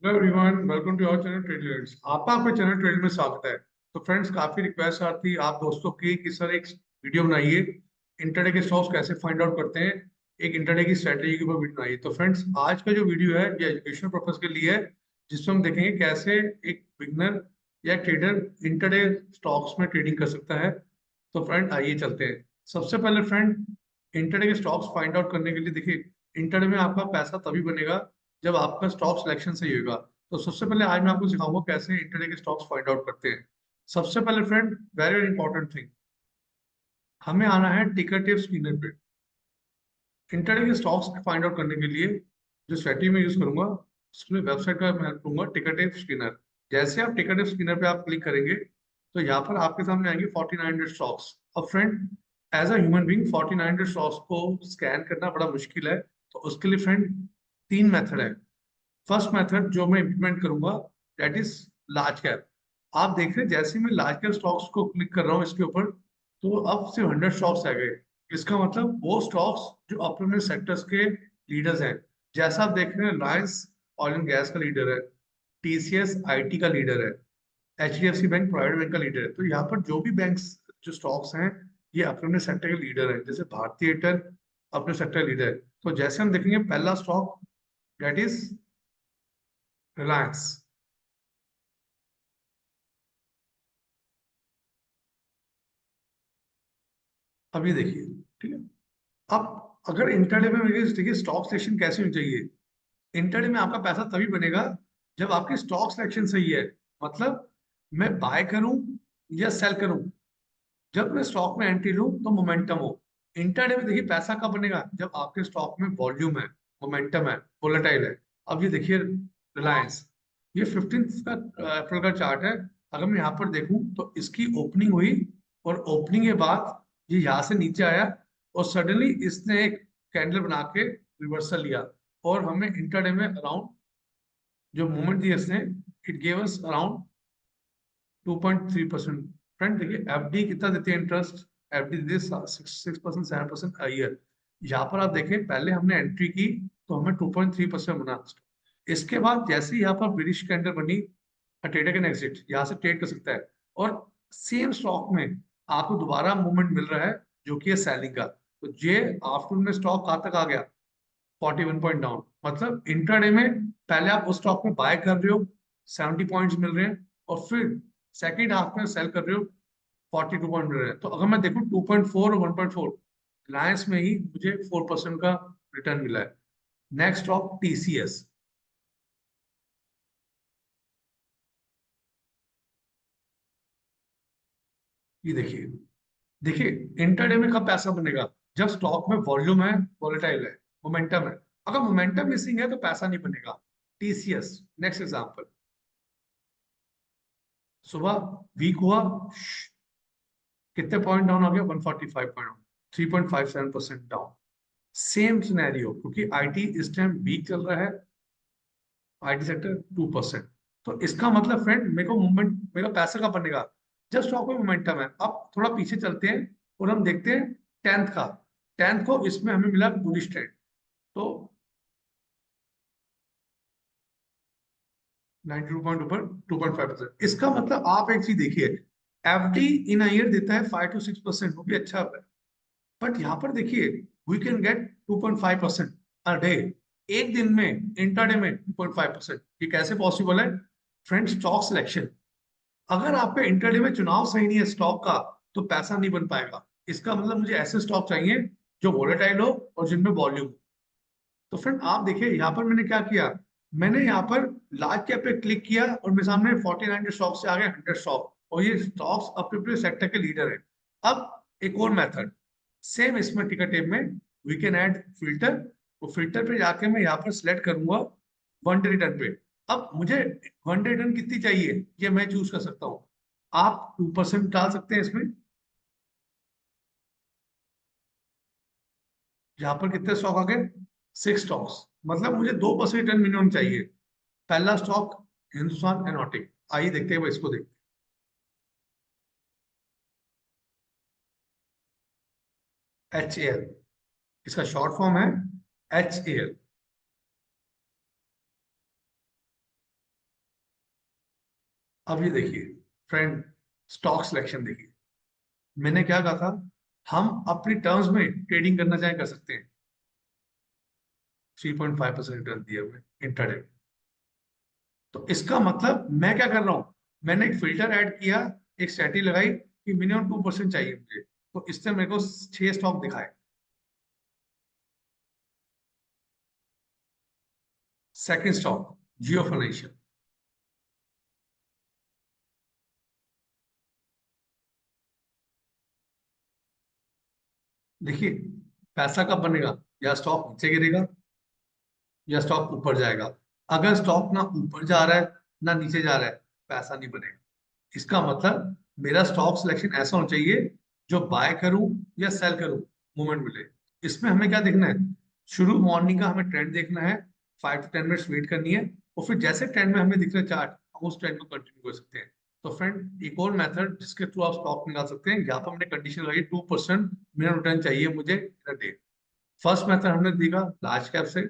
Hello everyone, welcome to our channel trade alerts. आपका आपके channel trade में स्वागत है। तो फ्रेंड्स, काफी रिक्वेस्ट आती आप दोस्तों की कि सर एक वीडियो बनाइए, इंटरडे के स्टॉक्स कैसे फाइंड आउट करते हैं, एक इंटरडे की स्ट्रेटेजी के ऊपर वीडियो बनाइए। तो फ्रेंड्स, आज का जो वीडियो है ये एजुकेशनल पर्पज के लिए है, जिसमें हम देखेंगे कैसे एक बिगनर या ट्रेडर इंटरडे स्टॉक्स में ट्रेडिंग कर सकता है। तो फ्रेंड आइए चलते हैं। सबसे पहले फ्रेंड, इंटरडे के स्टॉक्स फाइंड आउट करने के लिए देखिए, इंटरडे में आपका पैसा तभी बनेगा जब आपका स्टॉक सिलेक्शन सही होगा। तो सबसे पहले आज मैं आपको सिखाऊंगा कैसे इंटरडे के स्टॉक्स फाइंड आउट करते हैं। सबसे पहले friend, very very important thing, हमें आना है टिकर स्क्रीनर पे। इंटरडे के स्टॉक्स फाइंड आउट करने के लिए जो स्ट्रेटजी में यूज करूंगा, उसमें वेबसाइट का मैं हेल्प लूंगा, टिकर स्क्रीनर। जैसे आप टिकर स्क्रीनर पे आप क्लिक करेंगे तो यहाँ पर आपके सामने आएंगे 4900 स्टॉक्स। अब friend, as a human being 4900 stocks को स्कैन करना बड़ा मुश्किल है। तो उसके लिए फ्रेंड तीन मेथड है। फर्स्ट मेथड जो मैं इंप्लीमेंट करूंगा, दैट इज लार्ज कैप। आप देख रहे हैं जैसे ही मैं लार्ज कैप स्टॉक्स को क्लिक कर रहा हूँ इसके ऊपर, तो अब सिर्फ 100 स्टॉक्स आ गए। इसका मतलब वो स्टॉक्स जो अपने सेक्टर्स के लीडर्स हैं। जैसा आप देख रहे हैं, रिलायंस ऑयल एंड गैस का लीडर है, टीसीएस आईटी का लीडर है, एचडीएफसी बैंक प्राइवेट बैंक का लीडर है। तो यहाँ पर जो भी बैंक्स जो स्टॉक्स हैं, ये अपने अपने सेक्टर के लीडर हैं। जैसे भारतीय एयरटेल अपने सेक्टर लीडर है। तो जैसे हम देखेंगे पहला स्टॉक, दैट इज रिलायंस। अब ये देखिए, ठीक है। अब अगर इंटरडे में मेरे देखिए स्टॉक सिलेक्शन कैसे होनी चाहिए। इंटरडे में आपका पैसा तभी बनेगा जब आपकी स्टॉक सिलेक्शन सही है। मतलब मैं बाय करूं या सेल करूं, जब मैं स्टॉक में एंट्री लूं तो मोमेंटम हो। इंटरडे में देखिए पैसा कब बनेगा, जब आपके स्टॉक में वॉल्यूम है, मोमेंटम है, वोलेटाइल है। अब ये देखिए रिलायंस, ये 15 का अप्रैल का चार्ट है। अगर मैं यहाँ पर देखूं तो इसकी ओपनिंग हुई, और ओपनिंग के बाद ये यहाँ से नीचे आया, और सडनली इसने एक कैंडल बना के रिवर्सल लिया, और हमें इंटरडे में अराउंड जो मूवमेंट दी इसने, it gave us around 2.3%। Friend देखिए एफडी कितना देती है इंटरेस्ट, एफडी देती है 6% 7% ईयर। यहाँ पर आप देखें पहले हमने एंट्री की तो हमें 2.3% बना। इसके बाद जैसे ही यहाँ पर ब्रिटिश कैंडल बनी, ट्रेडर कैन एग्जिट, यहाँ से ट्रेड कर सकता है। और सेम स्टॉक में आपको दोबारा मूवमेंट मिल रहा है जो कि है सेलिंग का। तो ये आफ्टरनून में स्टॉक कहाँ तक आ गया, 41 पॉइंट डाउन। मतलब इंट्राडे में पहले आप उस स्टॉक में बाय कर रहे हो, 70 पॉइंट्स मिल रहे हैं, और फिर सेकंड हाफ में सेल कर रहे हो, 42 पॉइंट मिल रहे हैं। तो अगर मैं देखूं 2.4 और 1.4, रिलायंस में ही मुझे 4% का रिटर्न मिला है। Next stock TCS. ये देखिए, देखिए इंटरडे में कब पैसा बनेगा, जब स्टॉक में वॉल्यूम है, वॉलेटाइल है, मोमेंटम है। अगर मोमेंटम मिसिंग है तो पैसा नहीं बनेगा। टीसीएस नेक्स्ट एग्जांपल, सुबह वीक हुआ, कितने पॉइंट डाउन हो गया, 145 पॉइंट, 3.57% डाउन। सेम सिनेरियो, क्योंकि आईटी इस टाइम वीक चल रहा है, आईटी सेक्टर 2%। तो इसका मतलब फ्रेंड, मेरे को मूवमेंट, मेरा पैसा कब बनेगा, जब स्टॉक में मोमेंटम है। अब थोड़ा पीछे चलते हैं और हम देखते हैं टेंथ का। टेंथ को इसमें हमें मिला बुलिश ट्रेंड। तो 92 पॉइंट ऊपर, 2.5%। इसका मतलब आप एक चीज देखिए, एफडी इन ईयर देता है 5 to 6%, वो भी अच्छा है। बट यहाँ पर देखिए, we can get 2.5% a day, एक दिन में, इंटरडे में 2.5%। ये कैसे पॉसिबल है फ्रेंड, स्टॉक सिलेक्शन। अगर आपका इंटरडे में चुनाव सही नहीं है स्टॉक का, तो पैसा नहीं बन पाएगा। इसका मतलब मुझे ऐसे स्टॉक चाहिए जो वोलेटाइल हो और जिनमें वॉल्यूम हो। तो फ्रेंड आप देखिए यहाँ पर मैंने क्या किया, मैंने यहाँ पर लार्ज कैप पे क्लिक किया और मेरे सामने 49 स्टॉक से आ गए 100 स्टॉक, और ये स्टॉक्स अपने अपने सेक्टर के लीडर है। अब एक और मेथड सेम इसमें टिकर टेप में, वी कैन ऐड फिल्टर। वो फिल्टर पे जाके मैं यहाँ पर सिलेक्ट करूंगा वन डे रिटर्न पे। अब मुझे वन डे रिटर्न कितनी चाहिए ये मैं चूज कर सकता हूँ। आप 2% डाल सकते हैं इसमें। यहाँ पर कितने स्टॉक आ गए, 6 स्टॉक्स। मतलब मुझे 2% रिटर्न मिनिमम चाहिए। पहला स्टॉक हिंदुस्तान एरोनॉटिक, आइए देखते हैं, इसको देखते हैं। एच ए एल, इसका शॉर्ट फॉर्म है एच ए एल। अब ये देखिए फ्रेंड, स्टॉक सिलेक्शन देखिए, मैंने क्या कहा था, हम अपनी टर्म्स में ट्रेडिंग करना चाहे कर सकते हैं। 3.5% रिटर्न दिए हुए इंटरडे। तो इसका मतलब मैं क्या कर रहा हूं, मैंने एक फिल्टर ऐड किया, एक स्ट्रैटेजी लगाई कि मिनिमम 2% चाहिए मुझे, तो इससे मेरे को 6 स्टॉक दिखाए। सेकंड स्टॉक जियो फाइनेंशियल। देखिए पैसा कब बनेगा, या स्टॉक नीचे गिरेगा या स्टॉक ऊपर जाएगा। अगर स्टॉक ना ऊपर जा रहा है ना नीचे जा रहा है, पैसा नहीं बनेगा। इसका मतलब मेरा स्टॉक सिलेक्शन ऐसा होना चाहिए जो बाय करूं या सेल करूं, मूवमेंट मिले। इसमें हमें क्या देखना है, शुरू मॉर्निंग का हमें ट्रेंड देखना है, 5 to 10 मिनट्स वेट करनी है, और फिर जैसे ट्रेंड में हमें दिख रहा है चार्ट, हम उस ट्रेंड को कंटिन्यू कर सकते हैं। तो फ्रेंड एक और मेथड जिसके थ्रू आप स्टॉक निकाल सकते हैं, यहाँ पर हमने कंडीशन लगाई 2% मिनिमम रिटर्न चाहिए मुझे इन डे। फर्स्ट मेथड हमने देखा लार्ज कैप से।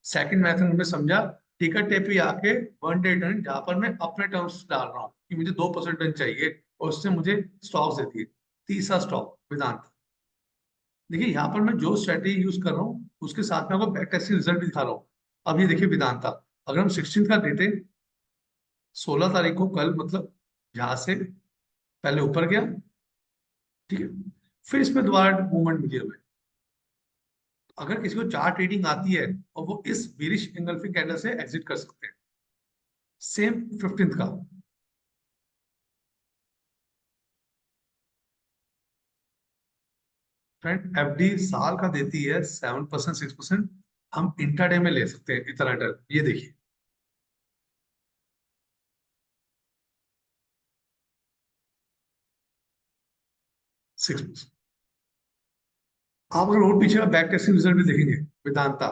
सेकंड मेथड हमने समझा टिकट टेप पे आके 1 डे रिटर्न, जहां पर मैं अपने टर्म्स डाल रहा हूँ कि मुझे 2% रिटर्न चाहिए, और उससे मुझे स्टॉक्स देती है। तीसरा स्टॉक वेदांत। देखिए यहाँ पर मैं जो स्ट्रेटेजी यूज कर रहा हूँ उसके साथ में आपको बैक टेस्टिंग रिजल्ट भी दिखा रहा हूँ। अब ये देखिए वेदांता, अगर हम 16 का देते, 16 तारीख को, कल मतलब, यहाँ से पहले ऊपर गया, ठीक है, फिर इसमें दोबारा मूवमेंट मिली हमें। अगर किसी को चार्ट रीडिंग आती है और वो इस बेरिश एंगल्फिंग कैंडल से एग्जिट कर सकते हैं। सेम 15 का। फ्रेंड एफडी साल का देती है 7%, 6%। हम इंट्राडे में ले सकते हैं इतना डर, ये देखिए 6%। आप अगर और पीछे का बैक टेस्टिंग रिजल्ट भी देखेंगे वेदांता,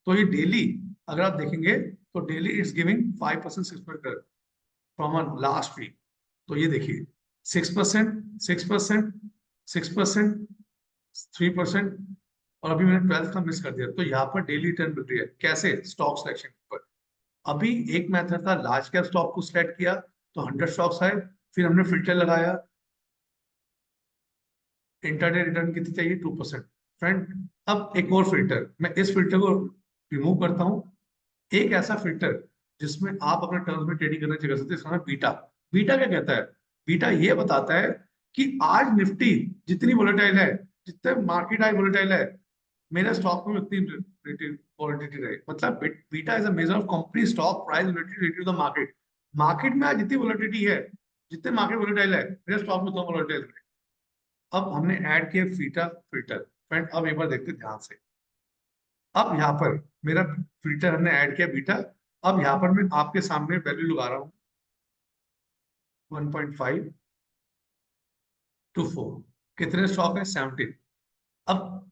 तो ये डेली, अगर आप देखेंगे तो daily it's giving 5%, 6% from last week. तो ये देखिए 6%, 6%, 6%, 3%, और अभी मैंने 12 का मिस कर दिया। तो यहाँ पर डेली रिटर्न मिल रही है, कैसे, स्टॉक सिलेक्शन पर। अभी एक मेथड था लार्ज कैप स्टॉक को सिलेक्ट किया, तो 100 स्टॉक्स आए, फिर हमने फिल्टर लगाया, इंटरडे रिटर्न कितनी चाहिए, 2%। फ्रेंड अब एक और फिल्टर, मैं इस फिल्टर को रिमूव करता हूँ। एक ऐसा फिल्टर जिसमें आप अपने टर्म्स में ट्रेडिंग करना चाहिए कर सकते हैं, इसका नाम है बीटा। बीटा क्या कहता है, बीटा ये बताता है कि आज निफ्टी जितनी वोलेटाइल है, जितने मार्केट आज वोलेटाइल है, मेरे स्टॉक में उतनी वोलेटिलिटी रहे। मतलब beta is a measure of company stock price related to the market. Market में आज जितनी वोलेटिलिटी है, जितने मार्केट वोलेटाइल है, मेरे स्टॉक में उतना वोलेटाइल रहे। अब हमने ऐड किया फीटा फिल्टर। फ्रेंड अब एक बार देखते हैं ध्यान से। अब यहाँ पर मेरा फिल्टर हमने ऐड किया बीटा। अब यहाँ पर मैं आपके सामने वैल्यू लगा रहा हूँ 1.524। कितने स्टॉक है, 17। अब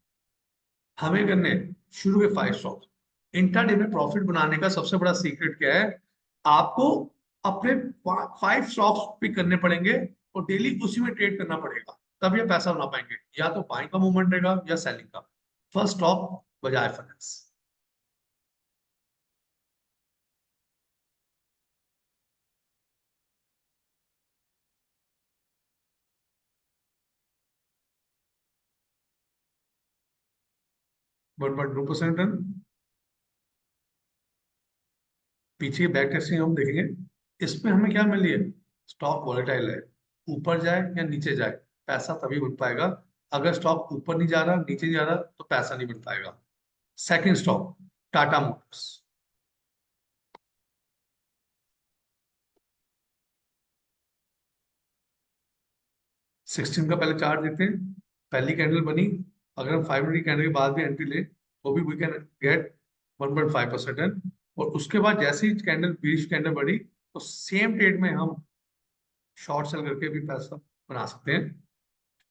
हमें करने शुरू के 5 स्टॉक। इंट्राडे में प्रॉफिट बनाने का सबसे बड़ा सीक्रेट क्या है, आपको अपने 5 स्टॉक्स पिक करने पड़ेंगे और डेली उसी में ट्रेड करना पड़ेगा, तब ये पैसा बना पाएंगे। या तो बाइंग का मूवमेंट रहेगा या सेलिंग का। First stock Bajaj finance. 1.2% run. पीछे बैक टेस्टिंग हम देखेंगे, इसमें हमें क्या मिली है, स्टॉक वॉलेटाइल है, ऊपर जाए या नीचे जाए पैसा तभी बन पाएगा। अगर स्टॉक ऊपर नहीं जा रहा, नीचे नहीं जा रहा, तो पैसा नहीं बन पाएगा। Second stock Tata Motors. 16 का पहले चार्ट देखते हैं। पहली कैंडल बनी, अगर हम 5 मिनट की कैंडल के बाद भी एंट्री ले तो भी वी कैन गेट 1.5%। और उसके बाद जैसे ही कैंडल, बीच कैंडल बढ़ी, तो सेम ट्रेड में हम शॉर्ट सेल करके भी पैसा बना सकते हैं।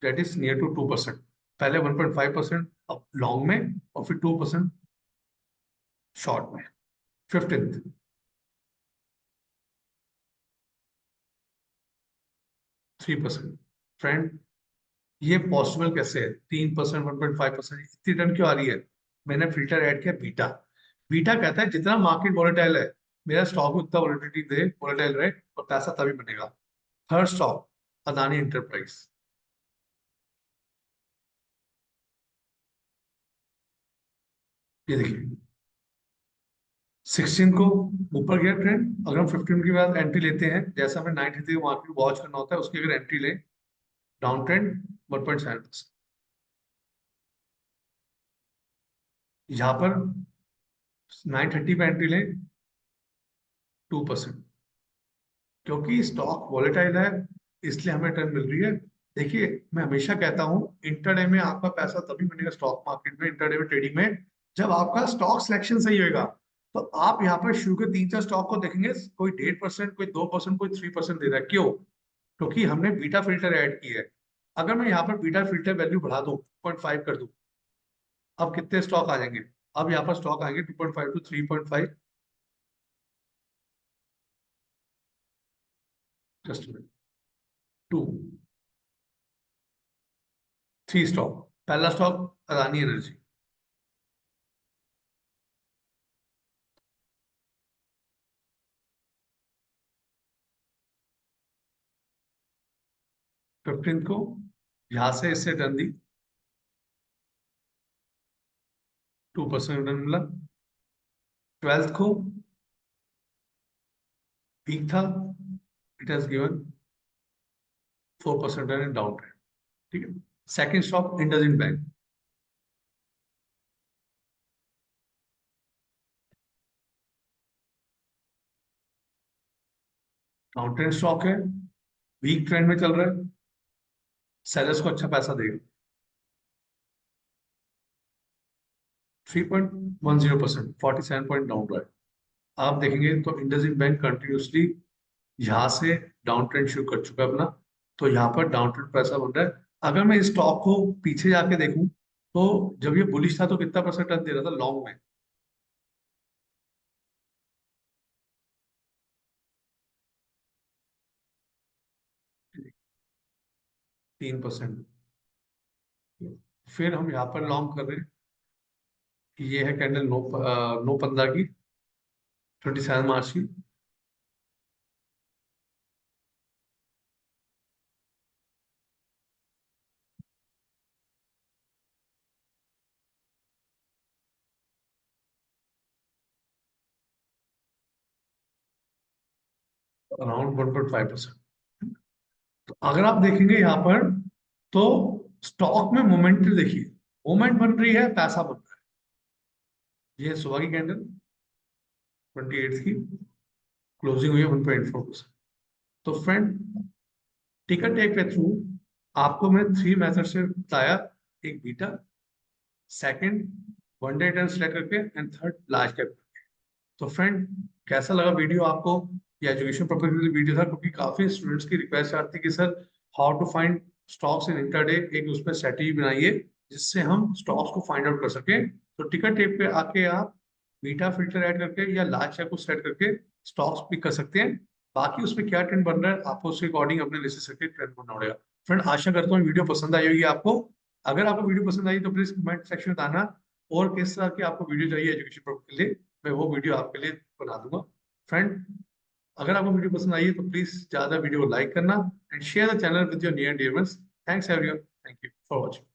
That is near to 2%। पहले 1.5% अब लॉन्ग में, और फिर 2% शॉर्ट में। 15th 3%। फ्रेंड ये पॉसिबल कैसे है, 3%, 1.5% इतनी टर्न क्यों आ रही है। मैंने फिल्टर ऐड किया बीटा। बीटा कहता है जितना मार्केट वॉलेटाइल है, मेरा स्टॉक उतना वोलेटिलिटी दे, वोलेटाइल रहे, और पैसा तभी बनेगा। Third stock, Adani enterprise. ये देखिए 16 को ऊपर गया ट्रेंड, अगर हम 15 के बाद एंट्री लेते हैं, जैसा हमें 93 मार्केट वॉच करना होता है, उसकी अगर एंट्री लें, डाउन ट्रेंड 1.7%। यहाँ पर 930 पे एंट्री लें, 2%। क्योंकि स्टॉक वॉलेटाइल है, इसलिए हमें रिटर्न मिल रही है। देखिए मैं हमेशा कहता हूँ, इंटरडे में आपका पैसा तभी बनेगा स्टॉक मार्केट में, इंटरडे में ट्रेडिंग में, जब आपका स्टॉक सिलेक्शन सही होगा। तो आप यहाँ पर शुरू के 3-4 स्टॉक को देखेंगे, कोई 1.5%, कोई 2%, कोई 3% दे रहा है। क्यों? क्योंकि हमने बीटा फिल्टर ऐड की है। अगर मैं यहाँ पर बीटा फिल्टर वैल्यू बढ़ा दूं, 2.5 कर दूं, अब कितने स्टॉक आ जाएंगे? अब यहाँ पर स्टॉक आएंगे 2.5 टू 3.5। Just 2, 3 stock. पहला स्टॉक अदानी एनर्जी, 15 को यहां से इससे डन दी, 2% रिटर्न मिला। 12 को वीक था, it has given 4% return in down trend. ठीक है। Second stock IndusInd bank, down trend stock है, वीक ट्रेंड में चल रहा है, सेलर्स को अच्छा पैसा देगा। 3.10%, 47 पॉइंट डाउन रहा है। आप देखेंगे तो इंडसइंड बैंक कंटिन्यूसली यहाँ से डाउन ट्रेंड शुरू कर चुका है अपना। तो यहाँ पर डाउन ट्रेंड पैसा बन रहा है। अगर मैं इस स्टॉक को पीछे जाके देखूं, तो जब ये बुलिश था तो कितना परसेंट टर्न दे रहा था लॉन्ग में? 3%। फिर हम यहाँ पर लॉन्ग कर रहे हैं, ये है कैंडल 9/15 की, 27 मार्च की। अराउंड 1.5%। तो अगर आप देखेंगे यहाँ पर, तो स्टॉक में मोमेंटम देखिए, मोमेंट बन रही है, पैसा बन रहा है। ये है सुबह की कैंडल 28 की, क्लोजिंग हुई है 1.4%। तो फ्रेंड, टिकट टेक के थ्रू आपको मैंने 3 मेथड से बताया। एक beta, second one day return select करके, एंड थर्ड लार्ज कैप। तो फ्रेंड, कैसा लगा वीडियो आपको? ये एजुकेशन पर्पज के लिए वीडियो था, क्योंकि काफी स्टूडेंट्स की रिक्वेस्ट आती है कि sir how to find stocks in intraday, एक उसमें स्ट्रेटेजी बनाइए जिससे हम स्टॉक्स को फाइंड आउट कर सके। तो टिकट टेप पे आके आप बीटा फिल्टर ऐड करके या लार्ज कैप को सेट करके स्टॉक्स पिक कर सकते हैं। बाकी उसमें क्या ट्रेंड बन रहा है, आपको उसके अकॉर्डिंग अपने लिस्ट से ट्रेंड बनना पड़ेगा। फ्रेंड, आशा करता हूँ वीडियो पसंद आई होगी आपको। अगर आपको वीडियो पसंद आई तो प्लीज कमेंट सेक्शन में बताना, और किस तरह की आपको वीडियो चाहिए एजुकेशन पर्पज के लिए, मैं वो वीडियो आपके लिए बना दूंगा। फ्रेंड, अगर आपको वीडियो पसंद आई है तो प्लीज ज्यादा वीडियो को लाइक करना, and share the channel with your near dear ones. Thanks everyone, thank you for watching.